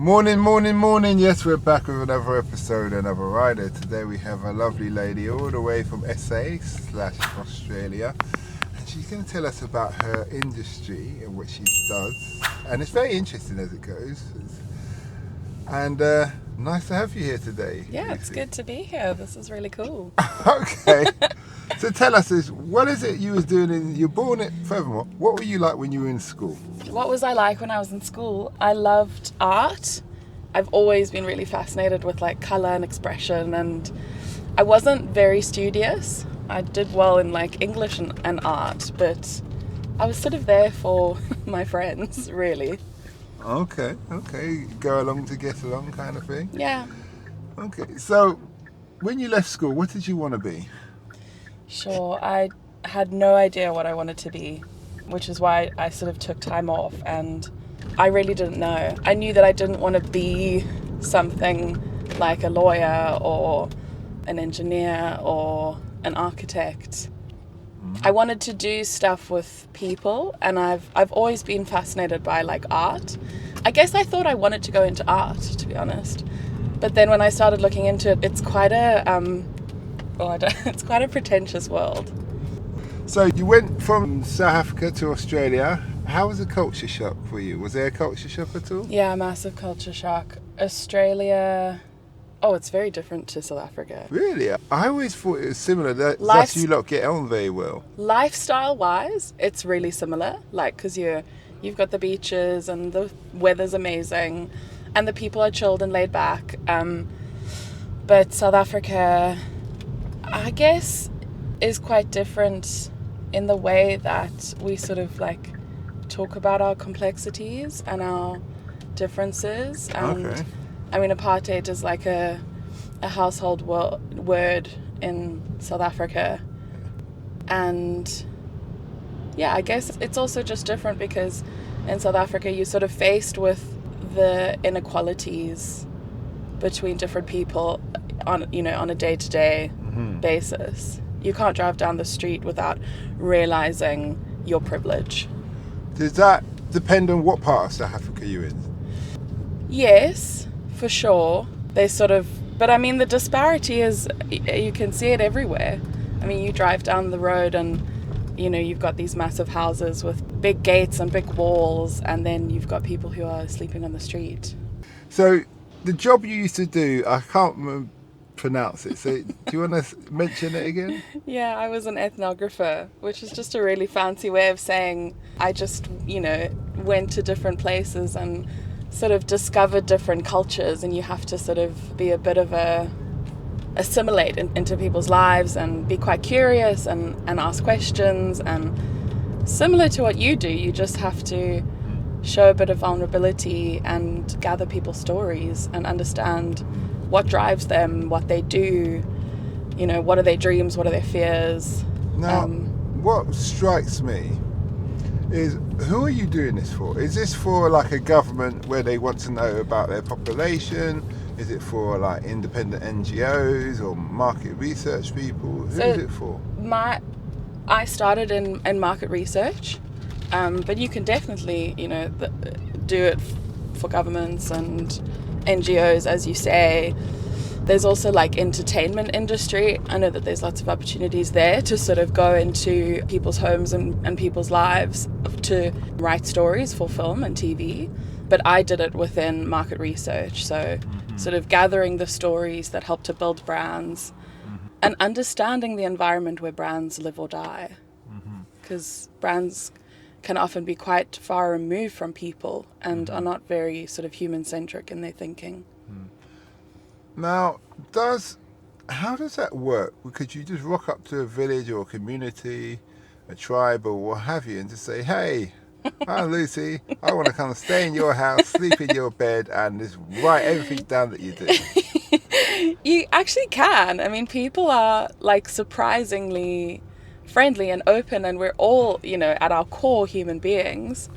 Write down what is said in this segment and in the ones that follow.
Morning, morning, morning. Yes, we're back with another episode, another rider. Today we have a lovely lady all the way from SA/Australia. And she's going to tell us about her industry and what she does. And it's very interesting as it goes. And nice to have you here today. Yeah, Lucy. It's good to be here. This is really cool. Okay. So tell us this, what is it you was doing you're born at Furthermore. What were you like when you were in school? What was I like when I was in school? I loved art. I've always been really fascinated with like colour and expression, and I wasn't very studious. I did well in like English and art, but I was sort of there for my friends, really. Okay. Go along to get along kind of thing? Yeah. Okay, so when you left school, what did you want to be? Sure, I had no idea what I wanted to be, which is why I sort of took time off, and I really didn't know. I knew that I didn't want to be something like a lawyer or an engineer or an architect. I wanted to do stuff with people, and I've always been fascinated by like art. I guess I thought I wanted to go into art, to be honest. But then when I started looking into it, it's quite a it's quite a pretentious world. So you went from South Africa to Australia. How was the culture shock for you? Was there a culture shock at all? Yeah, massive culture shock. Australia, it's very different to South Africa. Really? I always thought it was similar. Thus you lot get on very well. Lifestyle-wise, it's really similar. Like, because you've got the beaches and the weather's amazing, and the people are chilled and laid back. But South Africa, I guess, is quite different in the way that we sort of like talk about our complexities and our differences. And Okay. I mean, apartheid is like a household word in South Africa. And yeah, I guess it's also just different because in South Africa you're sort of faced with the inequalities between different people on a day-to-day basis. You can't drive down the street without realizing your privilege. Does that depend on what part of South Africa you're in? Yes, for sure. But I mean, the disparity is, you can see it everywhere. I mean, you drive down the road and, you've got these massive houses with big gates and big walls, and then you've got people who are sleeping on the street. So the job you used to do, I can't pronounce it. So do you want to mention it again? Yeah, I was an ethnographer, which is just a really fancy way of saying I just, went to different places and sort of discovered different cultures, and you have to sort of be a bit of assimilate into people's lives and be quite curious and ask questions. And similar to what you do, you just have to show a bit of vulnerability and gather people's stories and understand what drives them, what they do, what are their dreams, what are their fears. Now, what strikes me is, who are you doing this for? Is this for like a government where they want to know about their population? Is it for like independent NGOs or market research people? Who is it for? I started in market research, but you can definitely, do it for governments and NGOs, as you say. There's also like entertainment industry. I know that there's lots of opportunities there to sort of go into people's homes and people's lives to write stories for film and TV. But I did it within market research, so sort of gathering the stories that help to build brands and understanding the environment where brands live or die. Because brands can often be quite far removed from people and are not very sort of human-centric in their thinking. Now, how does that work? Could you just rock up to a village or a community, a tribe or what have you, and just say, hey, hi Lucy, I want to come stay in your house, sleep in your bed, and just write everything down that you do? You actually can. I mean, people are like surprisingly friendly and open, and we're all, at our core human beings.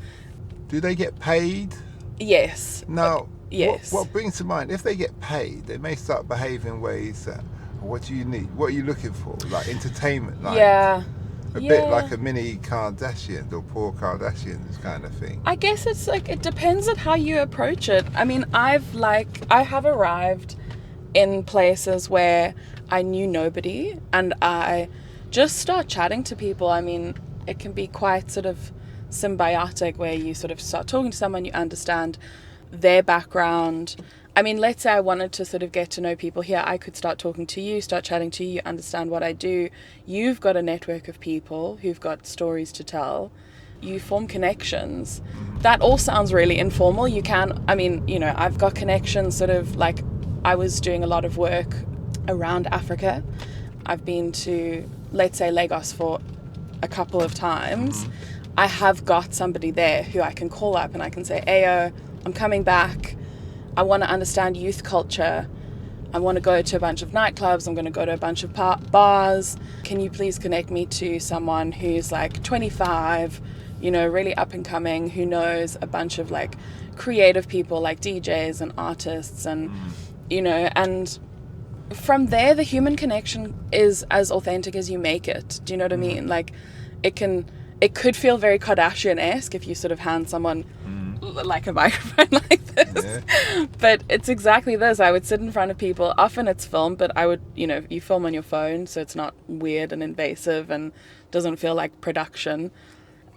Do they get paid? Yes. Now, yes. What brings to mind, if they get paid, they may start behaving in ways that, what do you need? What are you looking for? Like entertainment? Like, yeah. A bit like a mini Kardashians or poor Kardashians kind of thing. I guess it's like, it depends on how you approach it. I mean, I have arrived in places where I knew nobody and I just start chatting to people. I mean, it can be quite sort of symbiotic where you sort of start talking to someone, you understand their background. I mean, let's say I wanted to sort of get to know people here. I could start talking to you, start chatting to you, understand what I do. You've got a network of people who've got stories to tell. You form connections. That all sounds really informal. You can, I mean, you know, I've got connections sort of like, I was doing a lot of work around Africa. I've been to, let's say, Lagos for a couple of times. I have got somebody there who I can call up and I can say, Ayo, I'm coming back. I want to understand youth culture. I want to go to a bunch of nightclubs. I'm going to go to a bunch of bars. Can you please connect me to someone who's like 25, you know, really up and coming, who knows a bunch of like creative people like DJs and artists and, you know, and from there, the human connection is as authentic as you make it. Do you know what I mean? Like it could feel very Kardashian-esque if you sort of hand someone like a microphone like this, but it's exactly this. I would sit in front of people, often it's filmed, but I would, you know, you film on your phone so it's not weird and invasive and doesn't feel like production.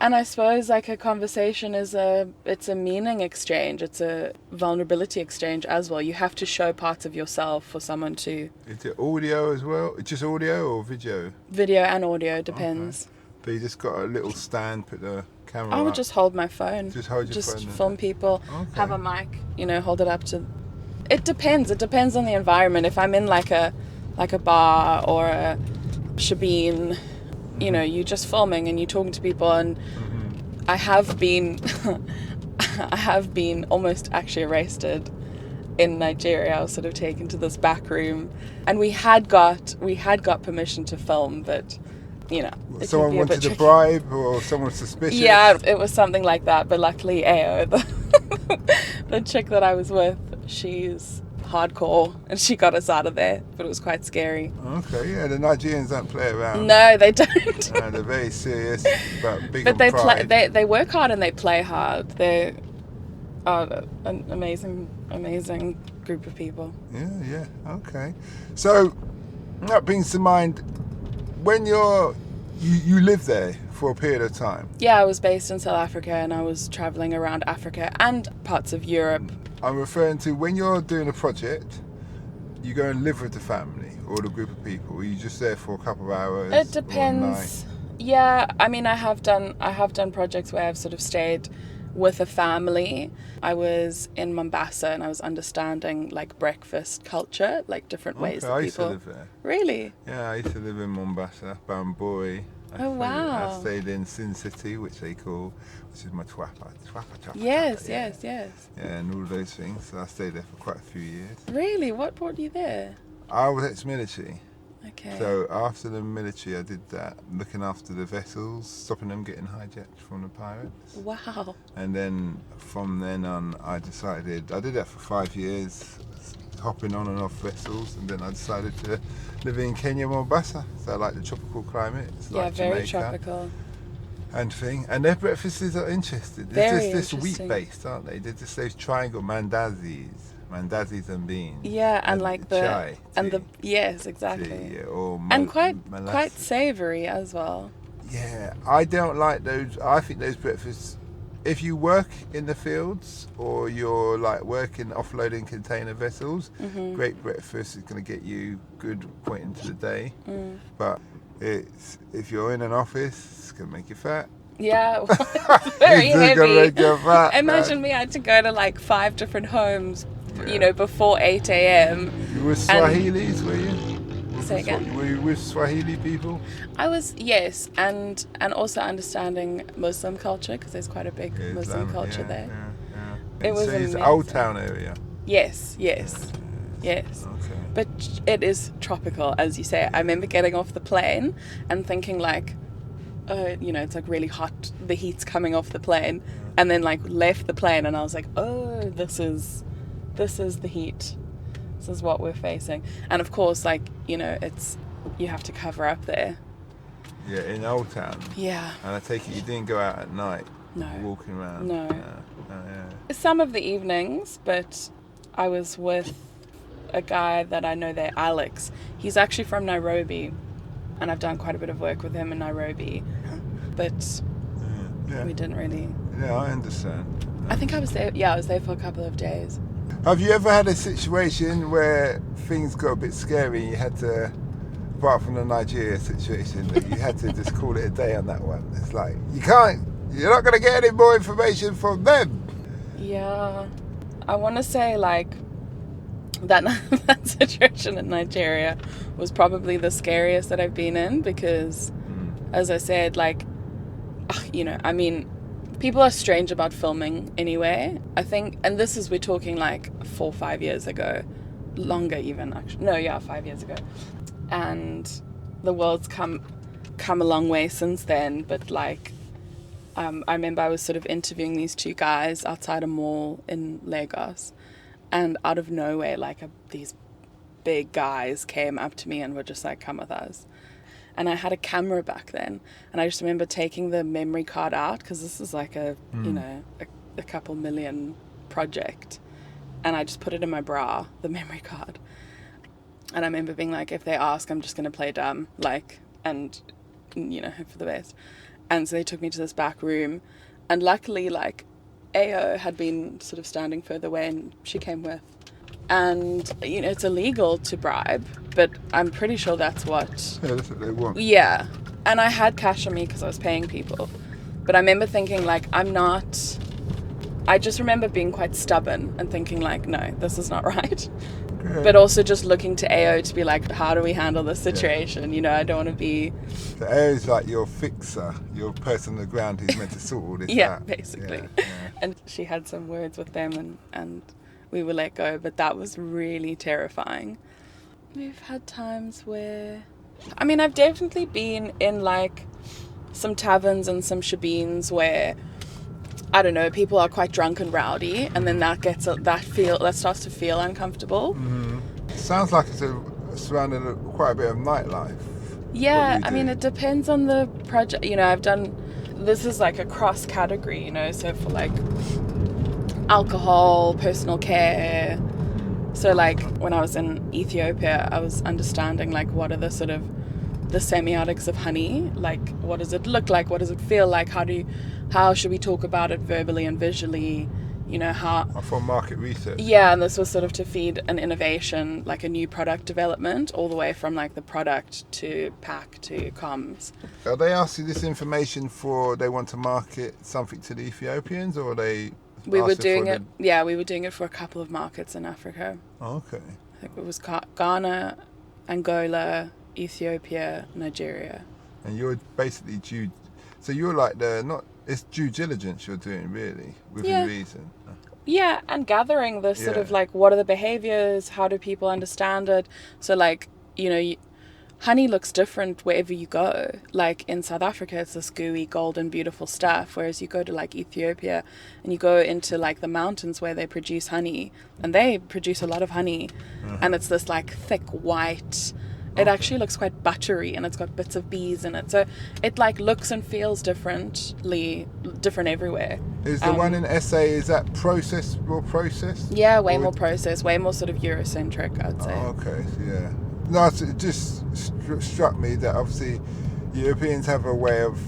And I suppose like a conversation it's a meaning exchange, it's a vulnerability exchange as well. You have to show parts of yourself for someone to... Is it audio as well? Just audio or video? Video and audio, depends. Okay. But you just got a little stand, put the camera I would up. just hold my phone. Just hold your phone. Just film people, Okay. have a mic, you know, hold it up to... It depends on the environment. If I'm in like a bar or a shebeen, you know, you're just filming and you're talking to people, and I have been almost actually arrested in Nigeria. I was sort of taken to this back room and we had got permission to film, but you know, it someone can be a bit wanted a tricky. bribe or someone suspicious? Yeah, it was something like that, but luckily the chick that I was with, she's hardcore and she got us out of there, but it was quite scary. Okay, yeah, the Nigerians don't play around. No, they don't. They're very serious, but big But on they pride. they work hard and they play hard. They're an amazing group of people. Yeah, okay. So that brings to mind, when you live there for a period of time. Yeah, I was based in South Africa and I was traveling around Africa and parts of Europe. I'm referring to when you're doing a project, you go and live with the family or the group of people. Or you just there for a couple of hours? It depends. Yeah, I mean, I have done projects where I've sort of stayed with a family. I was in Mombasa and I was understanding like breakfast culture, like different ways that I people... used to live there. Really? Yeah, I used to live in Mombasa, Bamboi. Oh, wow. I stayed in Sin City, which is my Twapa. Yes. Yeah, and all those things. So I stayed there for quite a few years. Really? What brought you there? I was ex-military. Okay. So after the military, I did that, looking after the vessels, stopping them getting hijacked from the pirates. Wow. And then from then on, I did that for 5 years, hopping on and off vessels, and then I decided to live in Kenya, Mombasa. So I like the tropical climate. It's Yeah, like very Jamaica tropical. and thing. And their breakfasts are interesting. Very They're just interesting. wheat-based, aren't they? They're just those triangle mandazis and beans. Yeah, and like the chai and the tea. yes, exactly. Tea, yeah, or And quite molasses. savoury as well. Yeah, I don't like those. I think those breakfasts, if you work in the fields or you're like working offloading container vessels, great breakfast is going to get you good point into the day. But if you're in an office, it's going to make you fat. Yeah, it's very It's just gonna heavy. make you fat, Imagine me, I had to go to like 5 different homes, you know, before 8 a.m. You were Swahilis, were you? Say again? Were you with Swahili people? I was, yes, and also understanding Muslim culture, because there's quite a big Muslim Islam, culture yeah, there. Yeah. It was so it's amazing. Old Town area. Yes. Okay. But it is tropical, as you say. I remember getting off the plane and thinking like, you know, it's like really hot. The heat's coming off the plane, and then like left the plane, and I was like, oh, this is the heat. This is what we're facing. And of course, like, you know, you have to cover up there. Yeah, in Old Town. Yeah. And I take it you didn't go out at night, No. walking around. No. Yeah. Some of the evenings, but I was with a guy that I know there, Alex. He's actually from Nairobi, and I've done quite a bit of work with him in Nairobi. But we didn't really... Yeah, I understand. I think I was there, I was there for a couple of days. Have you ever had a situation where things got a bit scary and you had to, apart from the Nigeria situation, that you had to just call it a day on that one? It's like, you're not going to get any more information from them. Yeah. I want to say, like, that situation in Nigeria was probably the scariest that I've been in because, as I said, like, I mean, people are strange about filming anyway. I think, and we're talking like 4 or 5 years ago, longer even actually. No, yeah, 5 years ago. And the world's come a long way since then. But like, I remember I was sort of interviewing these two guys outside a mall in Lagos, and out of nowhere, like these big guys came up to me and were just like, "Come with us." And I had a camera back then, and I just remember taking the memory card out because this is like a couple million project, and I just put it in my bra, the memory card. And I remember being like, if they ask, I'm just gonna play dumb, like, and hope for the best. And so they took me to this back room, and luckily, like, AO had been sort of standing further away, and she came with. And, it's illegal to bribe, but I'm pretty sure that's what... Yeah, that's what they want. Yeah. And I had cash on me because I was paying people. But I remember thinking, like, I just remember being quite stubborn and thinking, like, no, this is not right. Okay. But also just looking to AO to be like, how do we handle this situation? Yeah. I don't want to be... So AO is like your fixer, your person on the ground who's meant to sort all this yeah, out. Basically. Yeah. And she had some words with them and we were let go, but that was really terrifying. We've had times where... I've definitely been in, like, some taverns and some shebeens where, I don't know, people are quite drunk and rowdy, and then that starts to feel uncomfortable. Mm-hmm. It sounds like it's surrounded quite a bit of nightlife. Yeah, it depends on the project. I've done... This is, like, a cross-category, so for, like... alcohol, personal care. So like when I was in Ethiopia, I was understanding like what are the sort of the semiotics of honey, like what does it look like, what does it feel like, how should we talk about it verbally and visually, how... For market research. Yeah, and this was sort of to feed an innovation, like a new product development, all the way from like the product to pack to comms. Are they asking this information they want to market something to the Ethiopians, or are they... We were doing it for a couple of markets in Africa. Oh, okay. I think it was Ghana, Angola, Ethiopia, Nigeria. And you're basically so you're like it's due diligence you're doing really, within reason. Yeah, and gathering the sort of like, what are the behaviors, how do people understand it? So like, honey looks different wherever you go. Like in South Africa, it's this gooey, golden, beautiful stuff. Whereas you go to like Ethiopia and you go into like the mountains where they produce honey, and they produce a lot of honey, and it's this like thick white. It actually looks quite buttery, and it's got bits of bees in it. So it like looks and feels different everywhere. Is the one in SA, is that more processed? Yeah, way more processed, way more sort of Eurocentric, I'd say. Oh, okay, yeah. No, it just struck me that obviously Europeans have a way of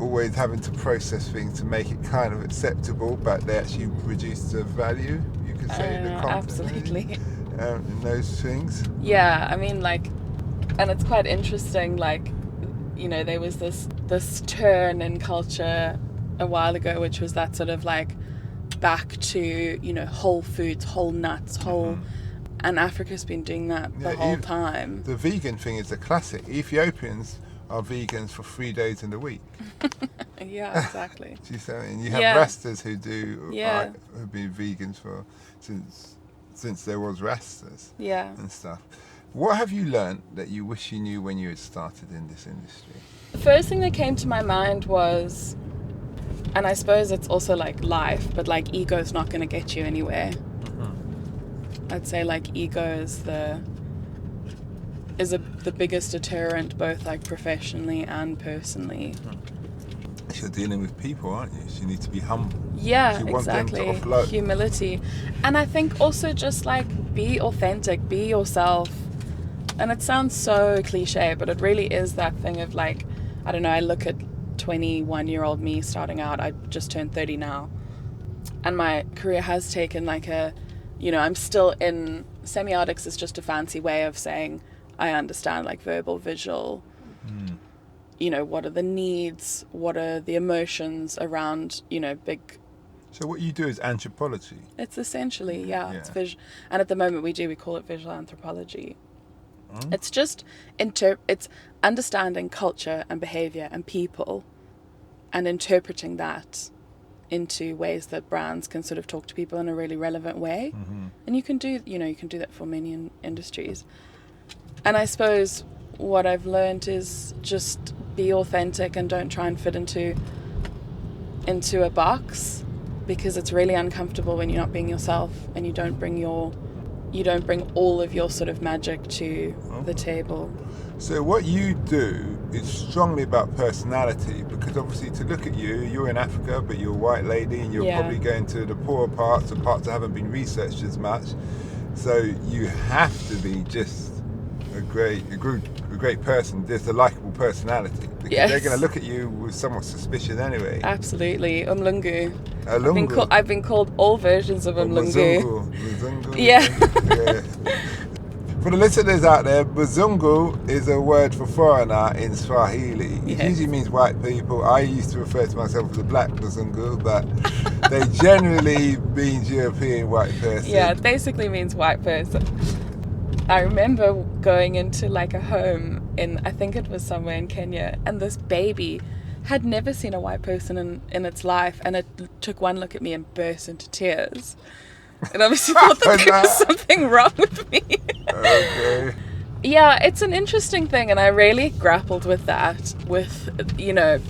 always having to process things to make it kind of acceptable, but they actually reduce the value, you could say, the content. Absolutely. In those things. Yeah, and it's quite interesting, like, there was this turn in culture a while ago, which was that sort of like back to, whole foods, whole nuts, whole... And Africa's been doing that the whole time. The vegan thing is a classic. Ethiopians are vegans for 3 days in the week. Yeah, exactly. You have Rastas who've been vegans since there was Rastas. Yeah. And stuff. What have you learned that you wish you knew when you had started in this industry? The first thing that came to my mind was, and I suppose it's also like life, but like ego's not going to get you anywhere. I'd say like ego is the biggest deterrent, both like professionally and personally. You're dealing with people, aren't you? So you need to be humble. Yeah, You want them exactly. to offload. Humility. And I think also just like be authentic, be yourself. And it sounds so cliche, but it really is that thing of like, I don't know, I look at 21-year-old me starting out. I just turned 30 now. And my career has taken like I'm still in, semiotics is just a fancy way of saying I understand like verbal, visual, what are the needs, what are the emotions around, big. So what you do is anthropology. It's essentially, it's and at the moment we call it visual anthropology. It's just, it's understanding culture and behavior and people and interpreting that into ways that brands can sort of talk to people in a really relevant way. And you can do that for many industries. And I suppose what I've learned is just be authentic and don't try and fit into a box, because it's really uncomfortable when you're not being yourself and you don't bring all of your sort of magic to the table. So what you do is strongly about personality, because obviously to look at you, you're in Africa, but you're a white lady and you're probably going to the poorer parts, the parts that haven't been researched as much. So you have to be just a great person, just a likeable personality, because they're going to look at you with somewhat suspicion anyway. Absolutely. Umlungu. Alungu. I've been called all versions of Umlungu. Mzungu. Yeah. For the listeners out there, Mzungu is a word for foreigner in Swahili. It usually means white people. I used to refer to myself as a black Mzungu, but they generally means European white person. Yeah, it basically means white person. I remember going into like a home I think it was somewhere in Kenya, and this baby had never seen a white person in its life, and it took one look at me and burst into tears. And obviously thought that there was something wrong with me. Okay. Yeah, it's an interesting thing, and I really grappled with that, with,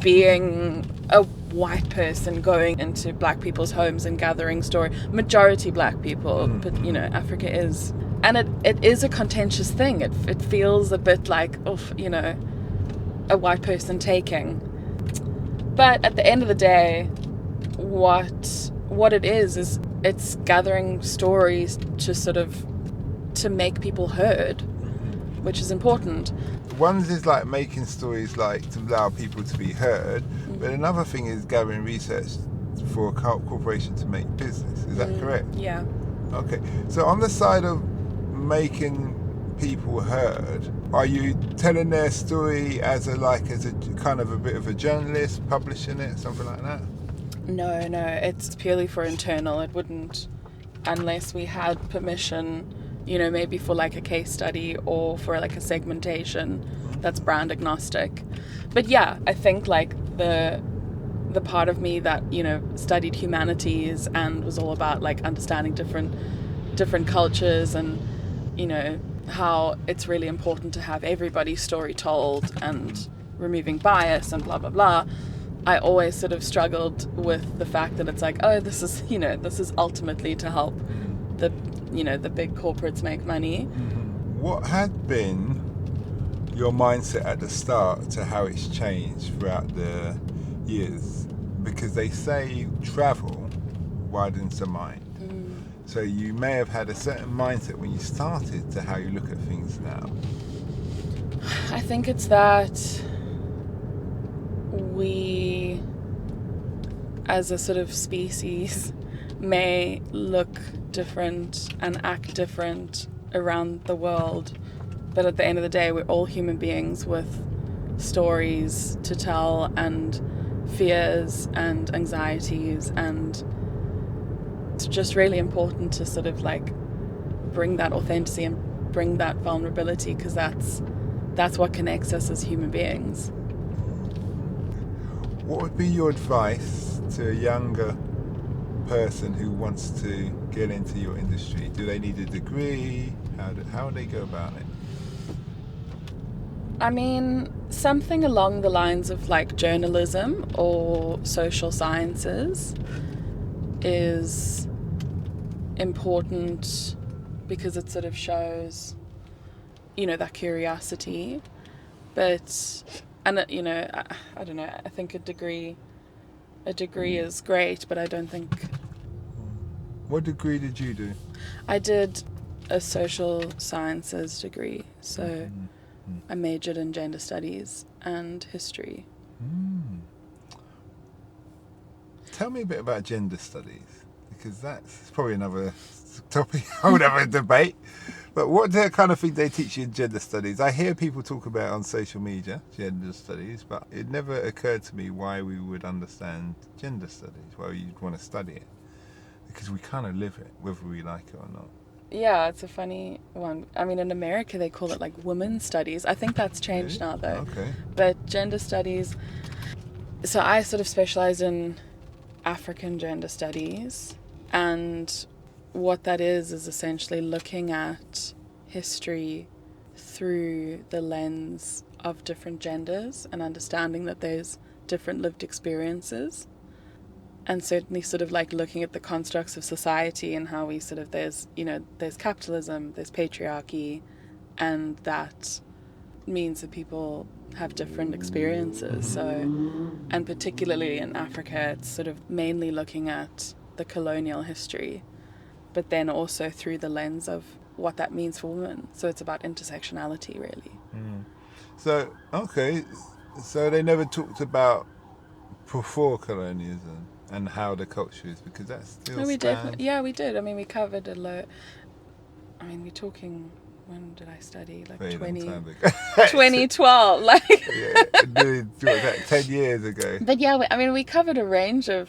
being a white person going into black people's homes and gathering story. Majority black people, but, Africa is. And it is a contentious thing. It feels a bit like, a white person taking. But at the end of the day, what it is it's gathering stories to make people heard, which is important. One is like making stories like to allow people to be heard, but another thing is gathering research for a corporation to make business. Is that correct? Yeah. Okay. So on the side of making people heard, are you telling their story as a kind of a bit of a journalist, publishing it, something like that? No, it's purely for internal. It wouldn't, unless we had permission, maybe for like a case study or for like a segmentation that's brand agnostic. But yeah, I think like the part of me that, studied humanities and was all about like understanding different cultures and, how it's really important to have everybody's story told and removing bias and blah, blah, blah. I always sort of struggled with the fact that it's like, this is ultimately to help the big corporates make money. What had been your mindset at the start to how it's changed throughout the years? Because they say travel widens the mind. So you may have had a certain mindset when you started to how you look at things now. I think it's that we, as a sort of species, may look different and act different around the world, but at the end of the day, we're all human beings with stories to tell and fears and anxieties, and it's just really important to sort of like bring that authenticity and bring that vulnerability, because that's what connects us as human beings. What would be your advice to a younger person who wants to get into your industry? Do they need a degree? How do they go about it? I mean, something along the lines of like journalism or social sciences is important, because it sort of shows that curiosity. But, and I don't know, I think a degree is great, but I don't think... What degree did you do? I did a social sciences degree, so I majored in gender studies and history. Tell me a bit about gender studies, because that's probably another topic, whole other debate. But what kind of thing they teach you in gender studies? I hear people talk about on social media, gender studies, but it never occurred to me why we would understand gender studies, why you'd want to study it. Because we kind of live it, whether we like it or not. Yeah, it's a funny one. I mean, in America, they call it like women's studies. I think that's changed now, though. Okay. But gender studies... So I sort of specialize in African gender studies, and what that is essentially looking at history through the lens of different genders and understanding that there's different lived experiences, and certainly sort of like looking at the constructs of society and how we sort of there's capitalism, there's patriarchy, and that means that people have different experiences. So, and particularly in Africa, it's sort of mainly looking at the colonial history, but then also through the lens of what that means for women. So it's about intersectionality, really. So, okay, so they never talked about before colonialism and how the culture is, because that's still No, we did. Yeah, we did. I mean, we covered a lot. I mean, we're talking... When did I study? Like 2012. Like yeah, what was that, 10 years ago? But yeah, I mean, we covered a range of,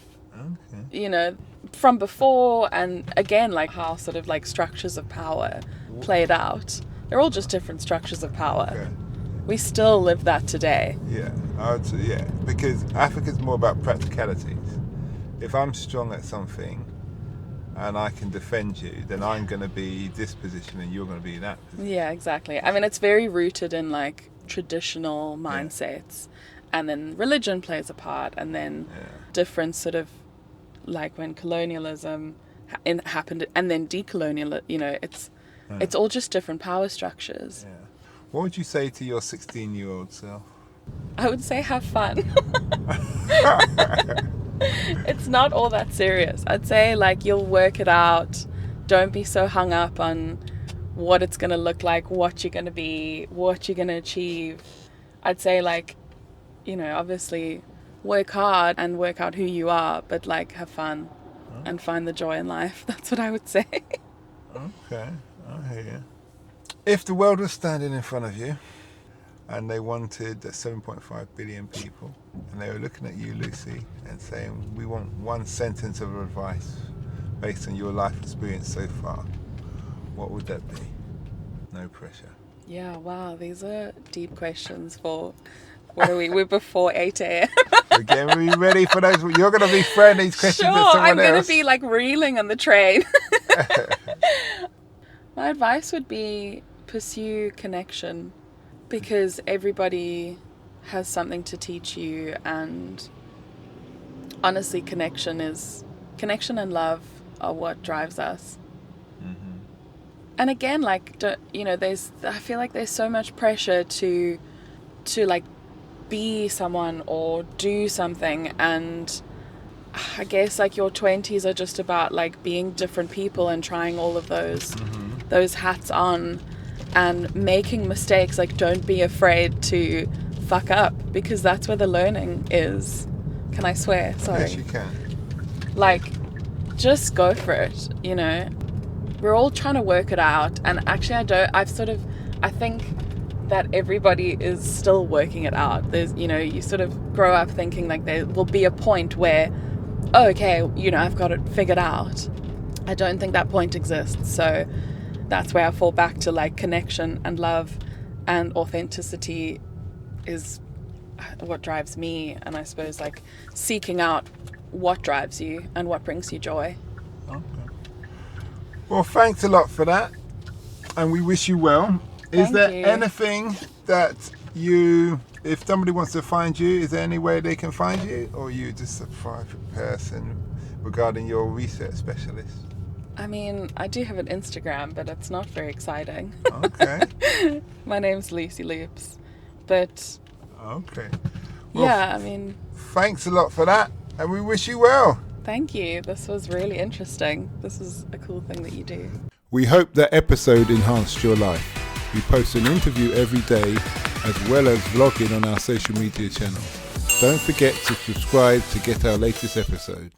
from before, and again, like how sort of like structures of power played out. They're all just different structures of power. Okay. We still live that today. Yeah, I would say, yeah, because Africa's more about practicalities. If I'm strong at something and I can defend you, then I'm going to be this position and you're going to be that position. Yeah, exactly. I mean, it's very rooted in like traditional mindsets, and then religion plays a part, and then different sort of like when colonialism happened, and then decolonial, it's all just different power structures. Yeah. What would you say to your 16-year-old self? I would say have fun. It's not all that serious. I'd say like you'll work it out. Don't be so hung up on what it's going to look like, what you're going to be, what you're going to achieve. I'd say like, obviously work hard and work out who you are, but like have fun and find the joy in life. That's what I would say. Okay, I hear you. If the world was standing in front of you and they wanted 7.5 billion people, and they were looking at you, Lucy, and saying, we want one sentence of advice based on your life experience so far, what would that be? No pressure. Yeah, wow, these are deep questions for, what are we, we're before 8 a.m. Again, are you ready for those? You're going to be throwing these questions at someone else. I'm going to be like reeling on the train. My advice would be pursue connection, because everybody has something to teach you, and honestly, connection and love are what drives us. And again, like, I feel like there's so much pressure to like be someone or do something, and I guess like your 20s are just about like being different people and trying all of those hats on and making mistakes. Like, don't be afraid to fuck up, because that's where the learning is. Can I swear? Sorry. Yes, you can. Like, just go for it, We're all trying to work it out, and actually I think that everybody is still working it out. There's, you sort of grow up thinking like there will be a point where, oh, okay, I've got it figured out. I don't think that point exists. So that's where I fall back to like connection and love and authenticity is what drives me, and I suppose like seeking out what drives you and what brings you joy. Okay. Well, thanks a lot for that, and we wish you well. Is there anything that if somebody wants to find you, is there any way they can find you, or are you just a private person regarding your research specialist? I mean, I do have an Instagram, but it's not very exciting. Okay. My name's Lucy Loops. But Okay. Well, yeah, I mean, thanks a lot for that, and we wish you well. thank you. This was really interesting. This is a cool thing that you do. We hope that episode enhanced your life. We post an interview every day as well as vlogging on our social media channels. Don't forget to subscribe to get our latest episode.